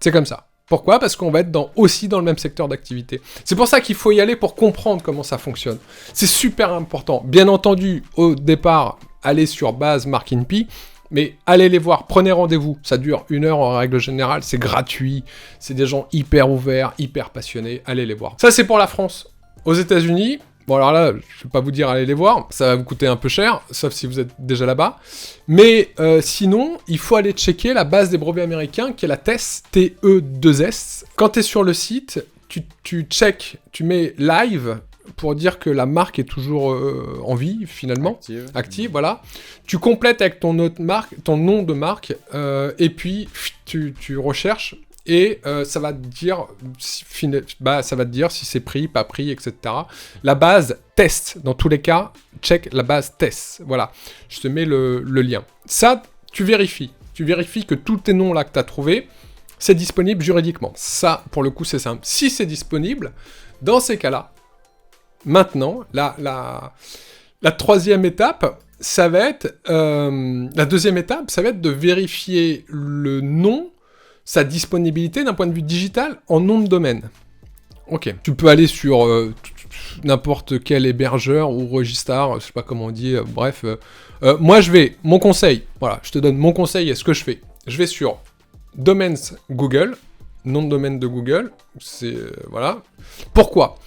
C'est comme ça. Pourquoi ? Parce qu'on va être aussi dans le même secteur d'activité. C'est pour ça qu'il faut y aller pour comprendre comment ça fonctionne. C'est super important. Bien entendu, au départ, allez sur base Marque INPI, mais allez les voir, prenez rendez-vous. Ça dure 1 heure en règle générale, c'est gratuit. C'est des gens hyper ouverts, hyper passionnés. Allez les voir. Ça, c'est pour la France. Aux États-Unis, bon alors là, je ne vais pas vous dire allez les voir, ça va vous coûter un peu cher, sauf si vous êtes déjà là-bas. Mais sinon, il faut aller checker la base des brevets américains, qui est la TES, T-E-2-S. Quand tu es sur le site, tu check, tu mets live pour dire que la marque est toujours en vie, finalement. Active, voilà. Tu complètes avec ton nom de marque, et puis tu recherches. Et ça va te dire si c'est pris, pas pris, etc. La base test, dans tous les cas, check la base test. Voilà, je te mets le lien. Ça, tu vérifies. Tu vérifies que tous tes noms là que tu as trouvés, c'est disponible juridiquement. Ça, pour le coup, c'est simple. Si c'est disponible, dans ces cas-là, maintenant, la troisième étape, ça va être... la deuxième étape, ça va être de vérifier le nom, sa disponibilité d'un point de vue digital en nom de domaine. Ok. Tu peux aller sur n'importe quel hébergeur ou registre, je sais pas comment on dit, bref. Moi, mon conseil, voilà, je te donne mon conseil et ce que je fais. Je vais sur Domains Google, nom de domaine de Google, c'est, voilà. Pourquoi ?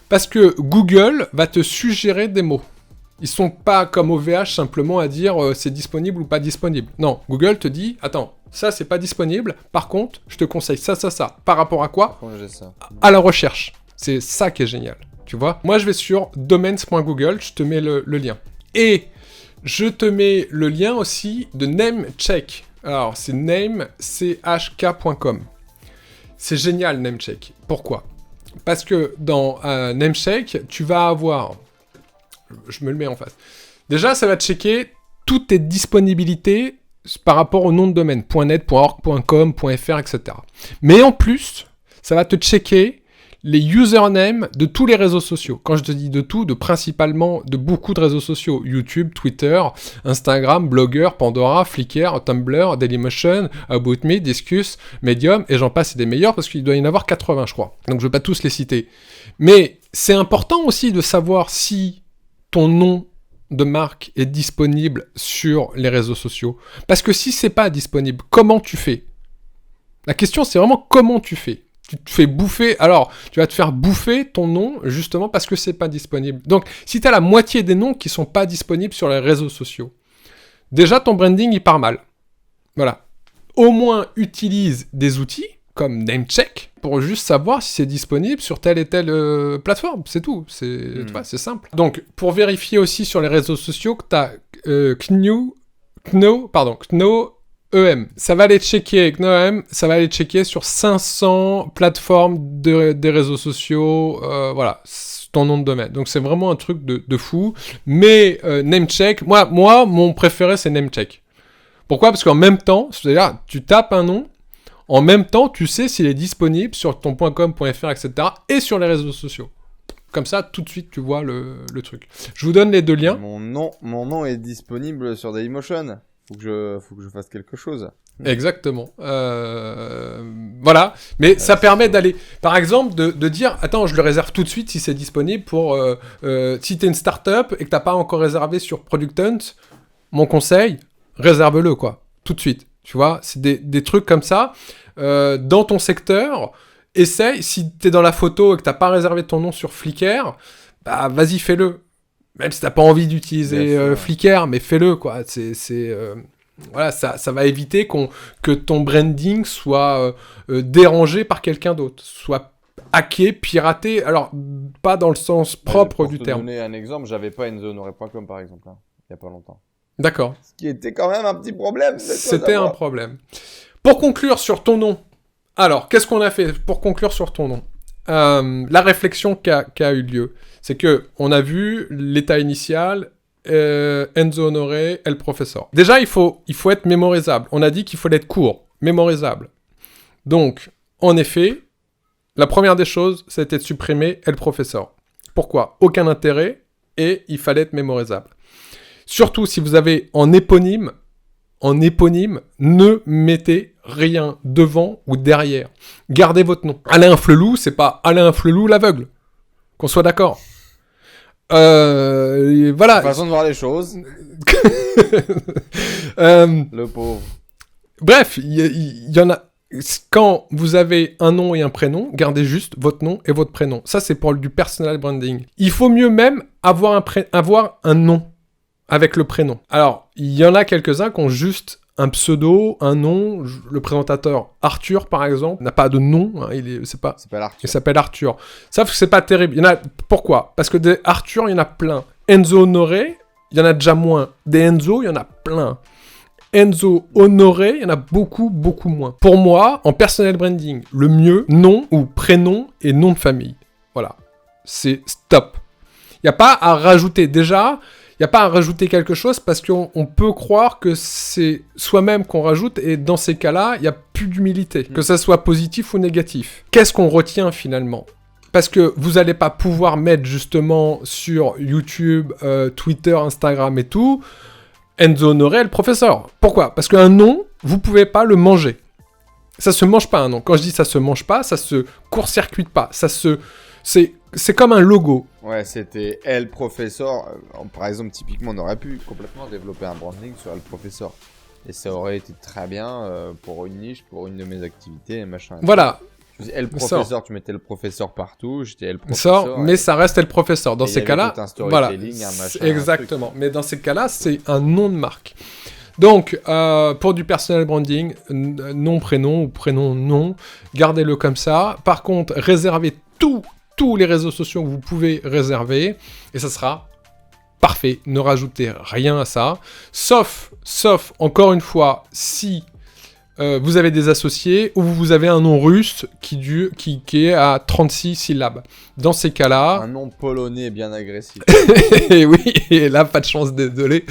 Parce que Google va te suggérer des mots. Ils sont pas comme OVH simplement à dire c'est disponible ou pas disponible. Non, Google te dit, attends, ça c'est pas disponible, par contre, je te conseille ça. Par rapport à quoi ? À la recherche. C'est ça qui est génial, tu vois ? Moi je vais sur domains.google, je te mets le lien. Et je te mets le lien aussi de Namecheck. Alors c'est namechk.com. C'est génial Namecheck. Pourquoi ? Parce que dans Namecheck, tu vas avoir... Je me le mets en face. Déjà, ça va checker toutes tes disponibilités par rapport au nom de domaine, .net, .org, .com, .fr, etc. Mais en plus, ça va te checker les usernames de tous les réseaux sociaux. Quand je te dis de tout, principalement de beaucoup de réseaux sociaux. YouTube, Twitter, Instagram, Blogger, Pandora, Flickr, Tumblr, Dailymotion, About Me, Disqus, Medium, et j'en passe, c'est des meilleurs parce qu'il doit y en avoir 80, je crois. Donc je ne vais pas tous les citer. Mais c'est important aussi de savoir si ton nom de marque est disponible sur les réseaux sociaux. Parce que si c'est pas disponible, comment tu fais ? La question, c'est vraiment comment tu fais. Tu te fais bouffer, alors tu vas te faire bouffer ton nom justement parce que c'est pas disponible. Donc si tu as la moitié des noms qui sont pas disponibles sur les réseaux sociaux, déjà ton branding il part mal. Voilà. Au moins utilise des outils comme Namecheck pour juste savoir si c'est disponible sur telle et telle plateforme, c'est tout, tu vois, c'est simple. Donc pour vérifier aussi sur les réseaux sociaux que tu as Kno EM. Ça va aller checker, GNOEM, ça va aller checker sur 500 plateformes des réseaux sociaux, voilà, ton nom de domaine. Donc c'est vraiment un truc de fou. Mais Namecheck, moi, mon préféré, c'est Namecheck. Pourquoi ? Parce qu'en même temps, c'est-à-dire, tu tapes un nom, en même temps, tu sais s'il est disponible sur ton .com, .fr, etc. et sur les réseaux sociaux. Comme ça, tout de suite, tu vois le truc. Je vous donne les deux liens. Mon nom est disponible sur Dailymotion. Faut que je fasse quelque chose. Exactement. Voilà. Mais ça permet d'aller, par exemple, de dire, attends, je le réserve tout de suite si c'est disponible pour, si t'es une start-up et que t'as pas encore réservé sur Product Hunt, mon conseil, réserve-le, quoi. Tout de suite. Tu vois, c'est des trucs comme ça. Dans ton secteur, essaye, si t'es dans la photo et que t'as pas réservé ton nom sur Flickr, bah, vas-y, fais-le. Même si t'as pas envie d'utiliser Flickr, mais fais-le, quoi. Voilà, ça va éviter que ton branding soit dérangé par quelqu'un d'autre, soit hacké, piraté. Alors, pas dans le sens propre du terme. Pour te donner un exemple, j'avais pas enzohonoré.com par exemple, il y a pas longtemps. D'accord. Ce qui était quand même un petit problème. C'était un problème. Pour conclure sur ton nom, alors, qu'est-ce qu'on a fait pour conclure sur ton nom ? La réflexion qui a eu lieu, c'est que on a vu l'état initial, Enzo Honoré et le professeur. Déjà, il faut être mémorisable. On a dit qu'il fallait être court, mémorisable. Donc, en effet, la première des choses, c'était de supprimer et le professeur. Pourquoi ? Aucun intérêt et il fallait être mémorisable. Surtout si vous avez en éponyme, ne mettez rien devant ou derrière. Gardez votre nom. Alain Flelou, c'est pas Alain Flelou l'aveugle. Qu'on soit d'accord. Voilà. Façon de voir les choses. Le pauvre. Bref, il y en a. Quand vous avez un nom et un prénom, gardez juste votre nom et votre prénom. Ça, c'est pour du personal branding. Il faut mieux même avoir un nom avec le prénom. Alors, il y en a quelques-uns qui ont juste un pseudo, un nom. Le présentateur Arthur, par exemple, n'a pas de nom. Hein, il s'appelle Arthur. Sauf que c'est pas terrible. Il y en a. Pourquoi ? Parce que des Arthur, il y en a plein. Enzo Honoré, il y en a déjà moins. Des Enzo, il y en a plein. Enzo Honoré, il y en a beaucoup, beaucoup moins. Pour moi, en personal branding, le mieux, nom ou prénom et nom de famille. Voilà. C'est stop. Il n'y a pas à rajouter. Déjà, il n'y a pas à rajouter quelque chose parce qu'on peut croire que c'est soi-même qu'on rajoute et dans ces cas-là, il n'y a plus d'humilité, que ça soit positif ou négatif. Qu'est-ce qu'on retient finalement ? Parce que vous n'allez pas pouvoir mettre justement sur YouTube, Twitter, Instagram et tout, Enzo Honoré, le professeur. Pourquoi ? Parce qu'un nom, vous ne pouvez pas le manger. Ça se mange pas un nom. Quand je dis ça se mange pas, ça se court-circuite pas. C'est comme un logo. Ouais, c'était El Professeur. Par exemple, typiquement, on aurait pu complètement développer un branding sur El Professeur. Et ça aurait été très bien pour une niche, pour une de mes activités et machin. Voilà. Tu disais El Professeur, tu mettais le professeur partout. J'étais El Professeur. Mais ça reste El Professeur. Dans ces cas-là, voilà. Exactement. Mais dans ces cas-là, c'est un nom de marque. Donc, pour du personal branding, nom, prénom ou prénom, nom, gardez-le comme ça. Par contre, réservez tous les réseaux sociaux que vous pouvez réserver, et ça sera parfait. Ne rajoutez rien à ça, sauf encore une fois, si vous avez des associés ou vous avez un nom russe qui est à 36 syllabes. Dans ces cas-là... Un nom polonais bien agressif. Et oui, et là, pas de chance, désolé.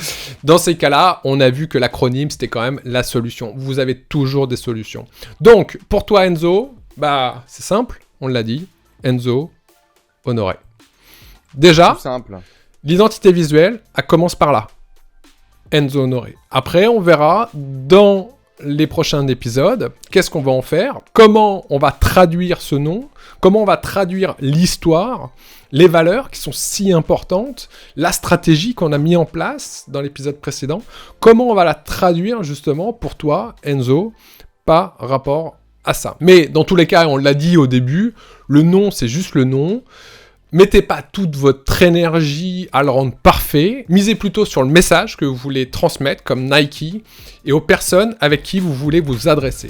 Dans ces cas-là, on a vu que l'acronyme, c'était quand même la solution. Vous avez toujours des solutions. Donc, pour toi, Enzo, bah, c'est simple, on l'a dit. Enzo Honoré. Déjà, simple. L'identité visuelle, elle commence par là. Enzo Honoré. Après, on verra dans les prochains épisodes qu'est-ce qu'on va en faire, comment on va traduire ce nom, comment on va traduire l'histoire, les valeurs qui sont si importantes, la stratégie qu'on a mis en place dans l'épisode précédent, comment on va la traduire justement pour toi, Enzo, par rapport à ça. Mais dans tous les cas, on l'a dit au début, le nom, c'est juste le nom. Mettez pas toute votre énergie à le rendre parfait. Misez plutôt sur le message que vous voulez transmettre, comme Nike, et aux personnes avec qui vous voulez vous adresser.